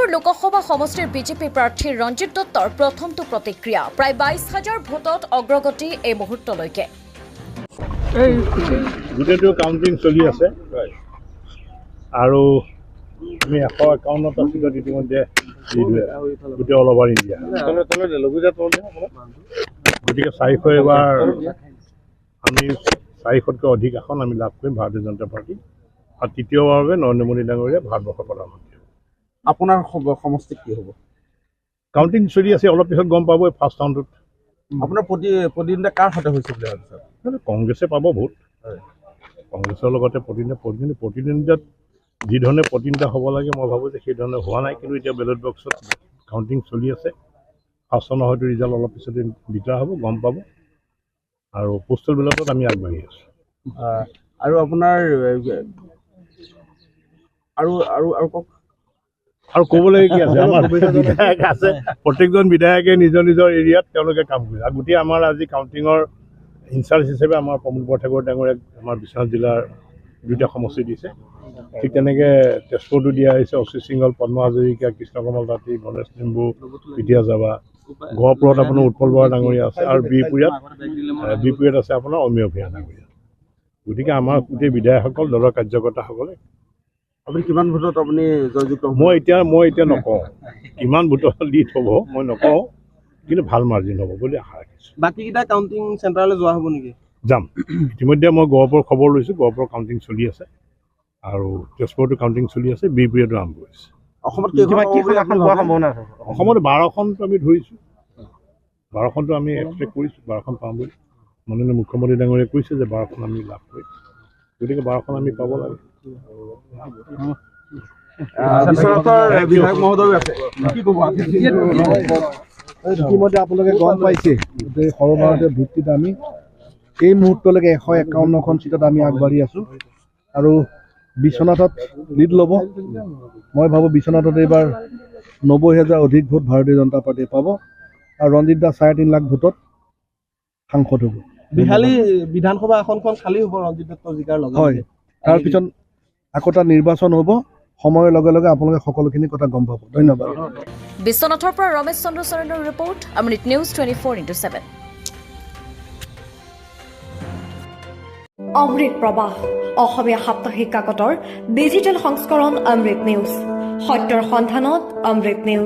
বিষ্ণুপুৰ লোকসভা সমষ্টিৰ বিজেপি প্ৰাৰ্থী ৰঞ্জিত দত্তৰ প্ৰথমটো প্ৰতিক্ৰিয়া প্ৰায় 22,000 ভোটত অগ্ৰগতি এই মুহূৰ্তলৈকে গোটেইটো কাউণ্টিং চলি আছে আৰু আমি 151টা চিটত ইতিমধ্যে গোটেই অল অভাৰ ইণ্ডিয়া গতিকে 400 এবাৰ আমি 400তকৈ অধিক আসন আমি লাভ কৰিম ভাৰতীয় জনতা পাৰ্টি আৰু তৃতীয়বাৰৰ বাবে নৰেন্দ্ৰ মোদী ডাঙৰীয়া ভাৰতবৰ্ষৰ প্ৰধানমন্ত্ৰী আপোনাৰ সমষ্টিত কি হ'ব কাউণ্টিং চলি আছে অলপ পিছত গম পাব ফাৰ্ষ্ট ৰাউণ্ডত আপোনাৰ প্ৰতিদ্বন্দ্বিতা কাৰ সৈতে হৈছে বুলি ভাবিছে কংগ্ৰেছে পাব ভোট কংগ্ৰেছৰ লগতে প্ৰতিদ্বন্দ্বিতাত যি ধৰণে প্ৰতিদ্বন্দ্বিতা হ'ব লাগে মই ভাবোঁ যে সেই ধৰণে হোৱা নাই কিন্তু এতিয়া বেলট বক্সত কাউণ্টিং চলি আছে ফাৰ্ষ্ট ৰাউণ্ডৰ হয়তো ৰিজাল্ট অলপ পিছতে ডিক্লেয়াৰ হ'ব গম পাব আৰু পোষ্টেল বেলটত আমি আগবাঢ়ি আছোঁ আৰু আপোনাৰ আৰু কওক আৰু ক'বলৈ কি আছে আমাৰ বিধায়ক আছে প্ৰত্যেকজন বিধায়কে নিজৰ নিজৰ এৰিয়াত তেওঁলোকে কাম কৰিছে আৰু গোটেই আমাৰ আজি কাউণ্টিঙৰ ইনচাৰ্জ হিচাপে আমাৰ প্ৰমোদ বৰঠাকুৰ ডাঙৰীয়াক আমাৰ বিশ্বনাথ জিলাৰ 2টা সমষ্টি দিছে ঠিক তেনেকৈ তেজপুৰতো দিয়া হৈছে অচিত সিংহল পদ্ম হাজৰিকা কৃষ্ণ কমল তাঁতী গণেশ লিম্বু পিঠিয়া যাবা গহপুৰত আপোনাৰ উৎপল বৰা ডাঙৰীয়া আছে আৰু বিপুৰীয়াত আছে আপোনাৰ অমীয় ভূঞা ডাঙৰীয়া গতিকে আমাৰ গোটেই বিধায়কসকল দলৰ কাৰ্যকৰ্তাসকলে আপুনি কিমান ভোটত আপুনি জয়যুক্ত মই এতিয়া নকওঁ কিমান ভোটত লিড হ'ব মই নকওঁ কিন্তু ভাল মাৰ্জিন হ'ব বুলি আশা ৰাখিছোঁ বাকীকেইটা কাউণ্টিং চেণ্টাৰলৈ যোৱা হ'ব নেকি যাম ইতিমধ্যে মই গহপুৰৰ খবৰ লৈছোঁ গহপুৰৰ কাউণ্টিং চলি আছে আৰু তেজপুৰতো কাউণ্টিং চলি আছে বিপুৰীয়াতো আৰম্ভ হৈছে অসমত অসমত 12খনটো আমি ধৰিছোঁ 12খনটো আমি এক্সপেক্ট কৰিছোঁ 12খন পাম বুলি মাননীয় মুখ্যমন্ত্ৰী ডাঙৰীয়াই কৈছে যে 12খন আমি লাভ কৰিম গতিকে 12খন আমি পাব লাগে ইতিমধ্যে আপোনালোকে গম পাইছে গোটেই সৰ্বভাৰতীয় ভিত্তিত আমি এই মুহূৰ্তলৈকে 151খন চিটত আমি আগবাঢ়ি আছোঁ আৰু বিশ্বনাথত লিড ল'ব মই ভাবোঁ বিশ্বনাথত এইবাৰ 90,000 অধিক ভোট ভাৰতীয় জনতা পাৰ্টীয়ে পাব আৰু ৰঞ্জিত দা 3.5 লাখ ভোটত সাংসদ হ'ব বিহালী বিধানসভা আসনখন খালী হ'ব ৰঞ্জিত দত্ত জিকাৰ লগত হয় তাৰপিছত আকৌ এটা নিৰ্বাচন হ'ব সময়ৰ লগে লগে আপোনালোকে সকলোখিনি কথা গম পাব ধন্যবাদ বিশ্বনাথৰ পৰা ৰমেশ চন্দ্ৰ চৰণৰ ৰিপৰ্ট অমৃত নিউজ 24/7 অমৃত প্ৰবাহ অসমীয়া সাপ্তাহিক কাকতৰ ডিজিটেল সংস্কৰণ অমৃত নিউজ সত্যৰ সন্ধানত অমৃত নিউজ